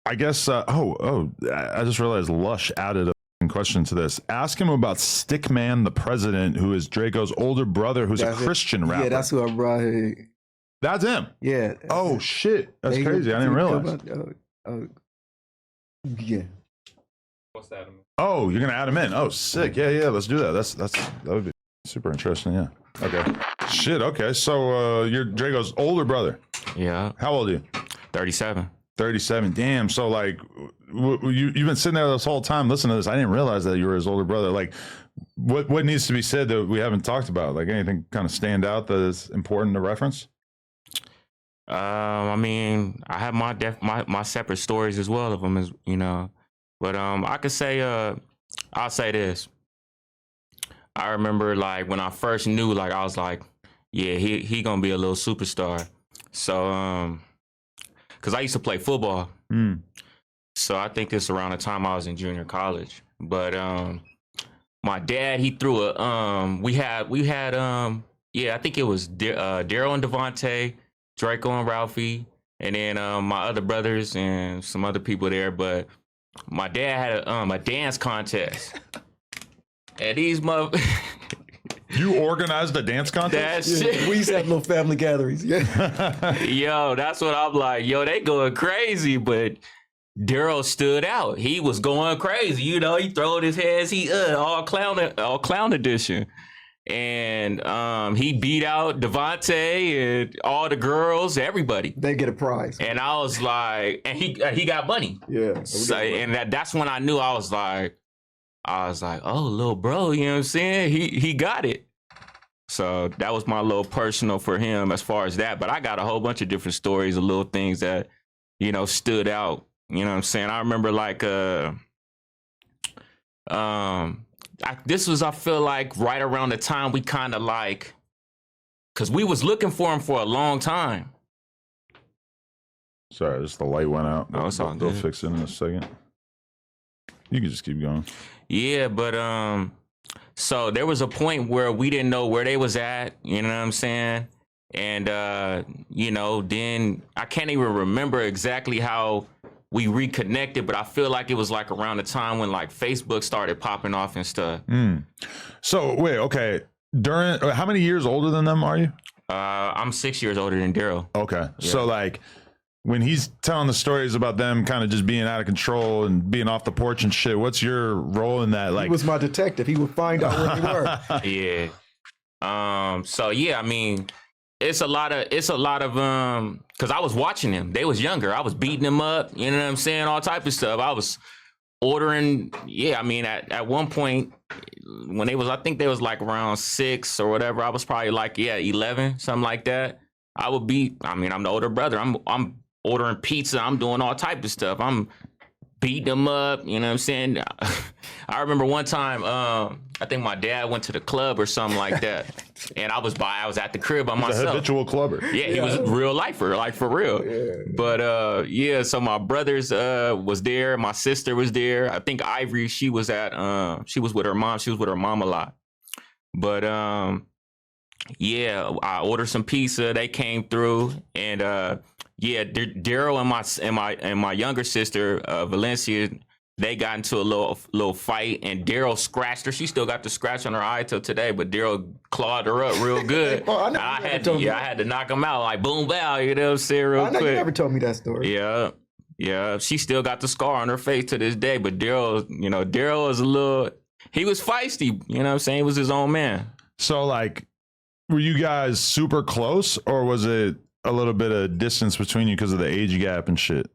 I guess. I just realized Lush added a question to this. Ask him about Stickman, the president, who is Draco's older brother, who's a Christian rapper. Yeah, that's who I brought here. That's him. Yeah. Oh shit, that's crazy. I didn't realize. Yeah. What's that? Oh, you're gonna add him in. Oh, sick. Yeah, let's do that. That would be super interesting. Yeah. Okay. Shit. Okay. So you're Draco's older brother. Yeah. How old are you? 37. 37. Damn. So like, you've been sitting there this whole time listening to this. I didn't realize that you were his older brother. Like, what needs to be said that we haven't talked about? Like anything kind of stand out that is important to reference? I mean, I have my separate stories as well of them, as you know. But I could say, I'll say this. I remember like when I first knew, like I was like, yeah, he gonna be a little superstar. So because I used to play football. So I think it's around the time I was in junior college. But my dad, he threw a we had I think it was Daryl and Devontae, Draco and Ralphie, and then my other brothers and some other people there. But my dad had a dance contest. And these You organized a dance contest? We used to have little family gatherings. Yeah. Yo, that's what I'm like. Yo, they going crazy, but Daryl stood out. He was going crazy. You know, he throwing his hands. He all clown edition. And he beat out Devontae and all the girls, everybody. They get a prize. And I was like, and he got money. Yeah. So, and that's when I knew I was like, oh, little bro, you know what I'm saying? He got it. So that was my little personal for him as far as that. But I got a whole bunch of different stories of little things that, you know, stood out. You know what I'm saying? I remember like, this was, I feel like, right around the time we kind of like, because we was looking for him for a long time. Sorry, just the light went out. Oh, it's all good. They'll fix it in a second. You can just keep going. Yeah, but so there was a point where we didn't know where they was at, you know what I'm saying? And you know, then I can't even remember exactly how we reconnected, but I feel like it was like around the time when like Facebook started popping off and stuff. So wait, okay. How many years older than them are you? I'm 6 years older than Daryl. Okay. Yeah. So like when he's telling the stories about them kind of just being out of control and being off the porch and shit, what's your role in that? Like, he was my detective. He would find out where they were. Yeah. So yeah, I mean, it's a lot of because I was watching them. They was younger. I was beating them up, you know what I'm saying? All type of stuff. I was ordering, I mean, at one point when I think they was like around 6 or whatever, I was probably like, 11, something like that. I'm the older brother. I'm ordering pizza. I'm doing all type of stuff. I'm beating them up. You know what I'm saying? I remember one time, I think my dad went to the club or something like that. And I was at the crib by myself. A habitual clubber. Yeah, he was a real lifer, like for real. Yeah. But so my brothers was there. My sister was there. I think Ivory, she was with her mom. She was with her mom a lot. But I ordered some pizza. They came through, and Daryl and my younger sister Valencia, they got into a little fight, and Daryl scratched her. She still got the scratch on her eye till today, but Daryl clawed her up real good. I had to knock him out like boom bow. You know what I'm saying? Real quick. You never told me that story. Yeah. She still got the scar on her face to this day. But Daryl was he was feisty. You know what I'm saying? He was his own man. So like, were you guys super close, or was it a little bit of distance between you because of the age gap and shit?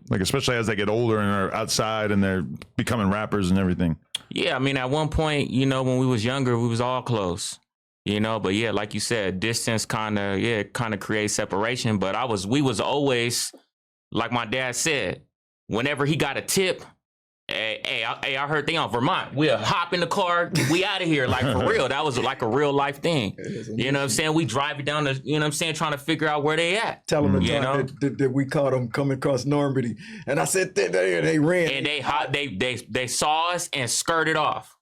Like especially as they get older and are outside and they're becoming rappers and everything. Yeah, I mean, at one point, when we was younger, we was all close, but yeah, like you said, distance kind of creates separation. But we was always, like my dad said, whenever he got a tip, hey, I heard they on Vermont. We'll hop in the car, we out of here, like for real. That was like a real life thing. You know what I'm saying? We drive it down to, trying to figure out where they at. Tell them the time that we caught them coming across Normandy, and I said they ran. And they saw us and skirted off,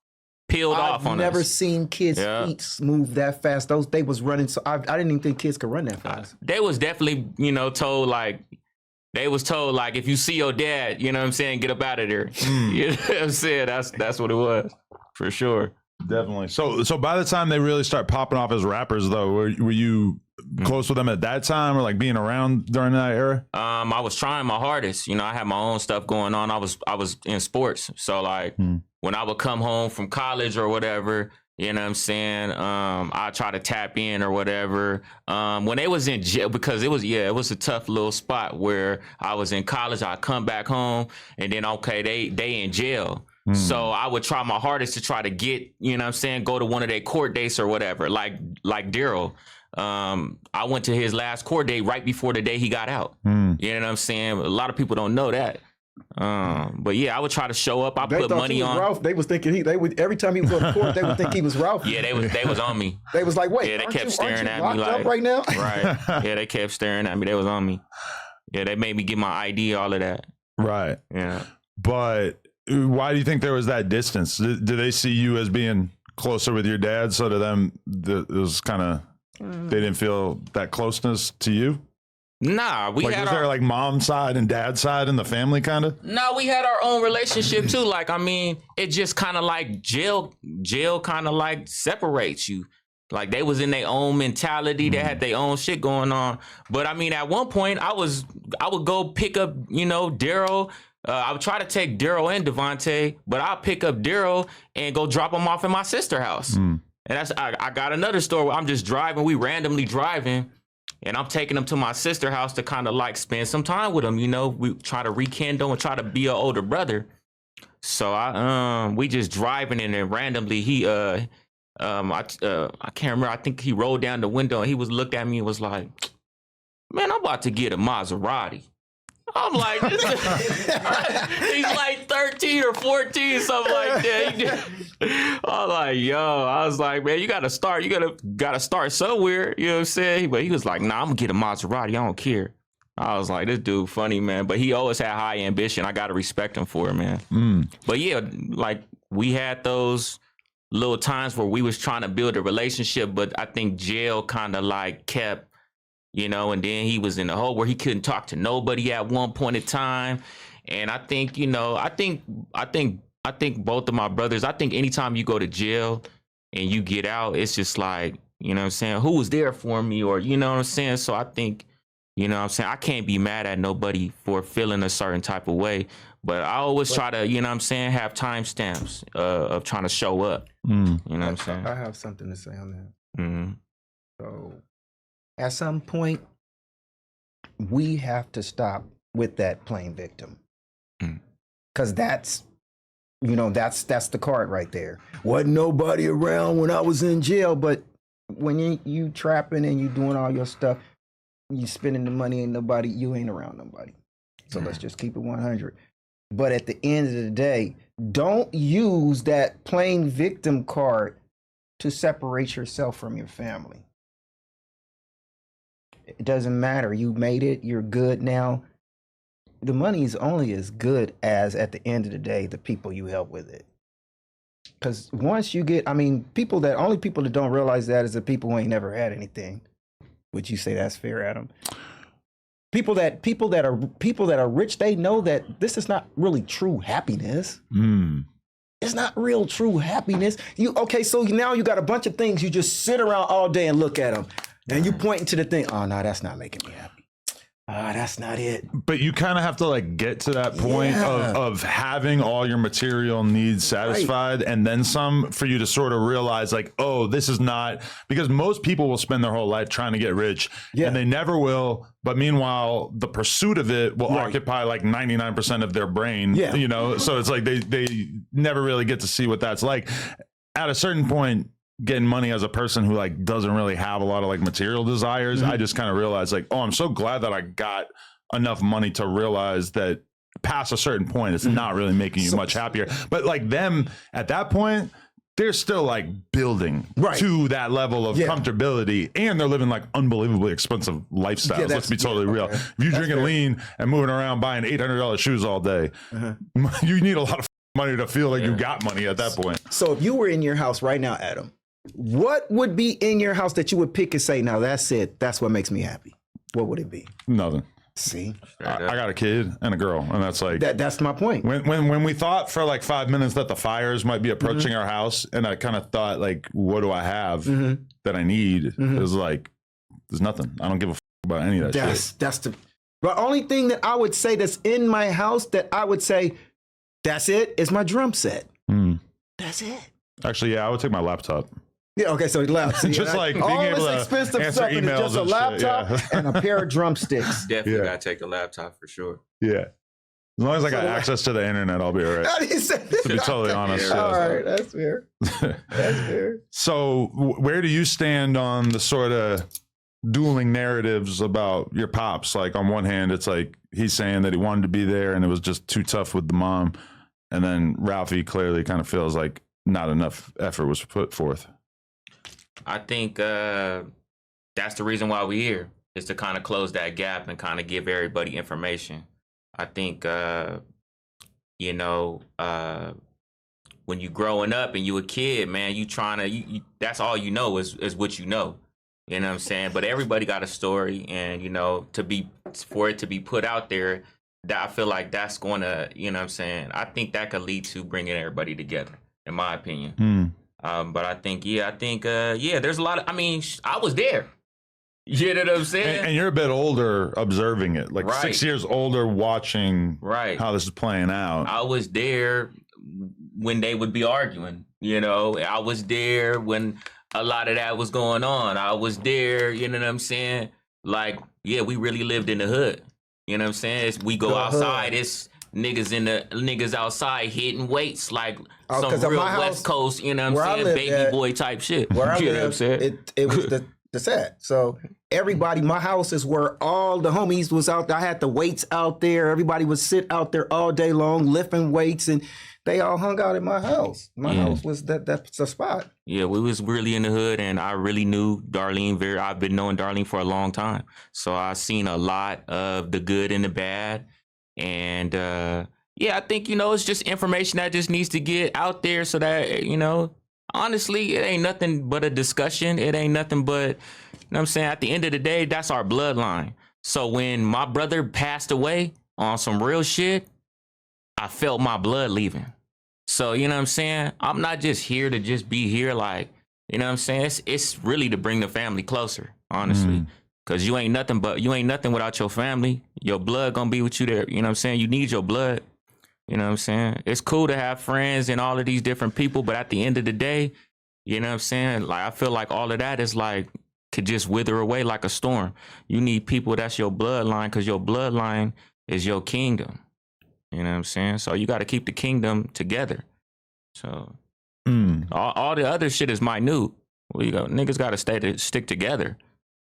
peeled off on us. I've never seen kids' feet move that fast. They was running, so I didn't even think kids could run that fast. They was definitely, told like, they was told like, if you see your dad, you know what I'm saying, get up out of there. You know what I'm saying? That's what it was for sure. Definitely. So by the time they really start popping off as rappers, though, were you close with them at that time, or like being around during that era? I was trying my hardest. You know, I had my own stuff going on. I was in sports, so like when I would come home from college or whatever, you know what I'm saying, I try to tap in or whatever. When they was in jail, because it was a tough little spot where I was in college. I come back home, and then they in jail. So I would try my hardest to try to get, you know what I'm saying, go to one of their court dates or whatever, like Daryl. I went to his last court date right before the day he got out. You know what I'm saying? A lot of people don't know that. But yeah, I would try to show up. I put money on. Ralph. They was thinking every time he was on court, they would think he was Ralph. Yeah, they was on me. They was like, wait, yeah, they kept staring at me like right now. Right. Yeah, they kept staring at me. They was on me. Yeah, they made me get my ID, all of that. Right. Yeah. But why do you think there was that distance? Did they see you as being closer with your dad? So to them, it was kind of, they didn't feel that closeness to you? Nah, was there like mom side and dad side in the family kind of? No, we had our own relationship too. Like, I mean, it just kind of like jail kind of like separates you. Like they was in their own mentality. They had their own shit going on. But I mean, at one point I would go pick up, you know, Daryl. I would try to take Daryl and Devontae, but I'll pick up Daryl and go drop him off at my sister's house. And I got another story where I'm just driving. We randomly driving, and I'm taking him to my sister's house to kind of like spend some time with him. You know, we try to rekindle and try to be an older brother. So we just driving, and then randomly he I can't remember. I think he rolled down the window and he looked at me and was like, "Man, I'm about to get a Maserati." I'm like, he's like 13 or 14, something like that. I'm like, yo, I was like, man, you gotta start somewhere, you know what I'm saying? But he was like, nah, I'm gonna get a Maserati, I don't care. I was like, this dude funny, man. But he always had high ambition. I gotta respect him for it, man. But yeah, like we had those little times where we was trying to build a relationship, but I think jail kind of like kept, you know, and then he was in the hole where he couldn't talk to nobody at one point in time. And I think, you know, I think both of my brothers, I think anytime you go to jail and you get out, it's just like, you know what I'm saying, who was there for me, or, you know what I'm saying? So I think, you know what I'm saying, I can't be mad at nobody for feeling a certain type of way, but I always try to, you know what I'm saying, have timestamps of trying to show up. You know what I'm saying? I have something to say on that. Mm-hmm. So at some point, we have to stop with that playing victim. Because that's, you know, that's the card right there. Wasn't nobody around when I was in jail, but when you trapping and you doing all your stuff, you spending the money, you ain't around nobody. So let's just keep it 100. But at the end of the day, don't use that playing victim card to separate yourself from your family. It doesn't matter. You made it. You're good now. The money is only as good as, at the end of the day, the people you help with it. Because once you get, I mean, only people that don't realize that is the people who ain't never had anything. Would you say that's fair, Adam? People that are rich, they know that this is not really true happiness. It's not real true happiness. So now you got a bunch of things. You just sit around all day and look at them. And you pointing to the thing, oh, no, that's not making me happy. That's not it. But you kind of have to like get to that point of having all your material needs satisfied, and then some, for you to sort of realize like, oh, this is not, because most people will spend their whole life trying to get rich and they never will. But meanwhile, the pursuit of it will occupy like 99% of their brain, you know? So it's like they never really get to see what that's like. At a certain point, getting money as a person who like doesn't really have a lot of like material desires, I just kind of realized like, oh, I'm so glad that I got enough money to realize that past a certain point, it's not really making you much happier. But like them at that point, they're still like building to that level of comfortability, and they're living like unbelievably expensive lifestyles. Let's be totally real. If you're drinking lean and moving around buying $800 shoes all day, you need a lot of money to feel like you got money at that point. So if you were in your house right now, Adam, what would be in your house that you would pick and say, now that's it, that's what makes me happy? What would it be? Nothing. See, I got a kid and a girl, and that's like that's my point. when we thought for like 5 minutes that the fires might be approaching our house, and I kind of thought like, what do I have that I need? It was like, there's nothing. I don't give a about any of that shit. That's the only thing that I would say that's in my house that I would say that's it is my drum set. That's it. Actually, yeah, I would take my laptop. Yeah, okay, so laptop. Just like being all able this to expensive answer stuff and it's emails just a and shit, laptop and a pair of drumsticks. Definitely gotta take a laptop for sure. Yeah. As long as I got access to the internet, I'll be all right. To be totally honest. All right, that's fair. That's fair. So where do you stand on the sort of dueling narratives about your pops? Like on one hand, it's like he's saying that he wanted to be there and it was just too tough with the mom. And then Ralphie clearly kind of feels like not enough effort was put forth. I think that's the reason why we're here, is to kind of close that gap and kind of give everybody information. I think, you know, when you growing up and you a kid, man, you trying to, that's all you know is what you know. You know what I'm saying? But everybody got a story, and, you know, for it to be put out there, that I feel like that's going to, you know what I'm saying? I think that could lead to bringing everybody together, in my opinion. But I think, there's a lot of, I mean, I was there. You know what I'm saying? And you're a bit older observing it, like 6 years older watching how this is playing out. I was there when they would be arguing, you know. I was there when a lot of that was going on. I was there, you know what I'm saying? Like, yeah, we really lived in the hood. You know what I'm saying? We go outside, it's niggas outside hitting weights like some real West Coast, you know what I'm saying, baby boy type shit. Where I you know live, what I'm saying? it was the set. So everybody, my house is where all the homies was out there. I had the weights out there. Everybody would sit out there all day long lifting weights, and they all hung out at my house. My house was that's the spot. Yeah, we was really in the hood, and I really knew Darlene I've been knowing Darlene for a long time. So I've seen a lot of the good and the bad. And I think, you know, it's just information that just needs to get out there so that, you know, honestly, it ain't nothing but a discussion. It ain't nothing but, you know what I'm saying? At the end of the day, that's our bloodline. So when my brother passed away on some real shit, I felt my blood leaving. So, you know what I'm saying? I'm not just here to just be here, like, you know what I'm saying? It's really to bring the family closer, honestly. Cause you ain't nothing without your family. Your blood gonna be with you there. You know what I'm saying? You need your blood. You know what I'm saying? It's cool to have friends and all of these different people, but at the end of the day, you know what I'm saying? Like, I feel like all of that is like, could just wither away like a storm. You need people that's your bloodline, cause your bloodline is your kingdom. You know what I'm saying? So you got to keep the kingdom together. So all the other shit is minute. Well, you go, niggas got to stick together.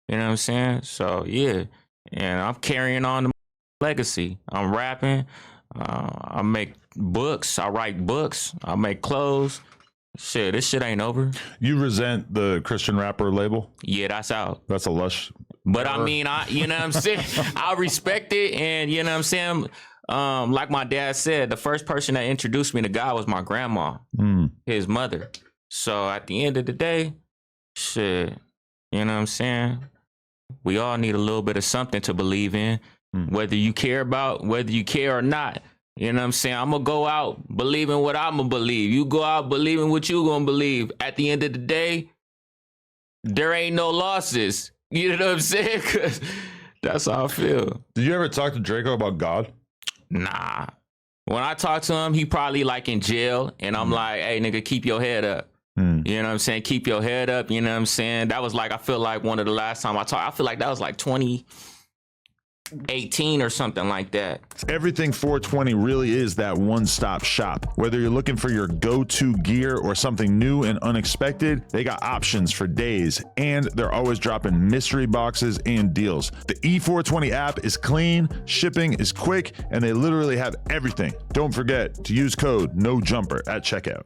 You know what I'm saying? So yeah, and I'm carrying on the legacy. I'm rapping. I make books. I write books. I make clothes. Shit, this shit ain't over. You resent the Christian rapper label? Yeah, that's out. That's a lush. But I mean, you know what I'm saying? I respect it, and you know what I'm saying? Like my dad said, the first person that introduced me to God was my grandma, his mother. So at the end of the day, shit, you know what I'm saying? We all need a little bit of something to believe in, whether you care or not. You know what I'm saying? I'm going to go out believing what I'm going to believe. You go out believing what you going to believe. At the end of the day, there ain't no losses. You know what I'm saying? 'Cause that's how I feel. Did you ever talk to Drakeo about God? Nah. When I talk to him, he probably like in jail, and I'm like, hey, nigga, keep your head up. You know what I'm saying? Keep your head up. You know what I'm saying? That was like, I feel like one of the last time I talked, I feel like that was like 2018 or something like that. Everything 420 really is that one-stop shop. Whether you're looking for your go-to gear or something new and unexpected, they got options for days, and they're always dropping mystery boxes and deals. The E420 app is clean, shipping is quick, and they literally have everything. Don't forget to use code NOJUMPER at checkout.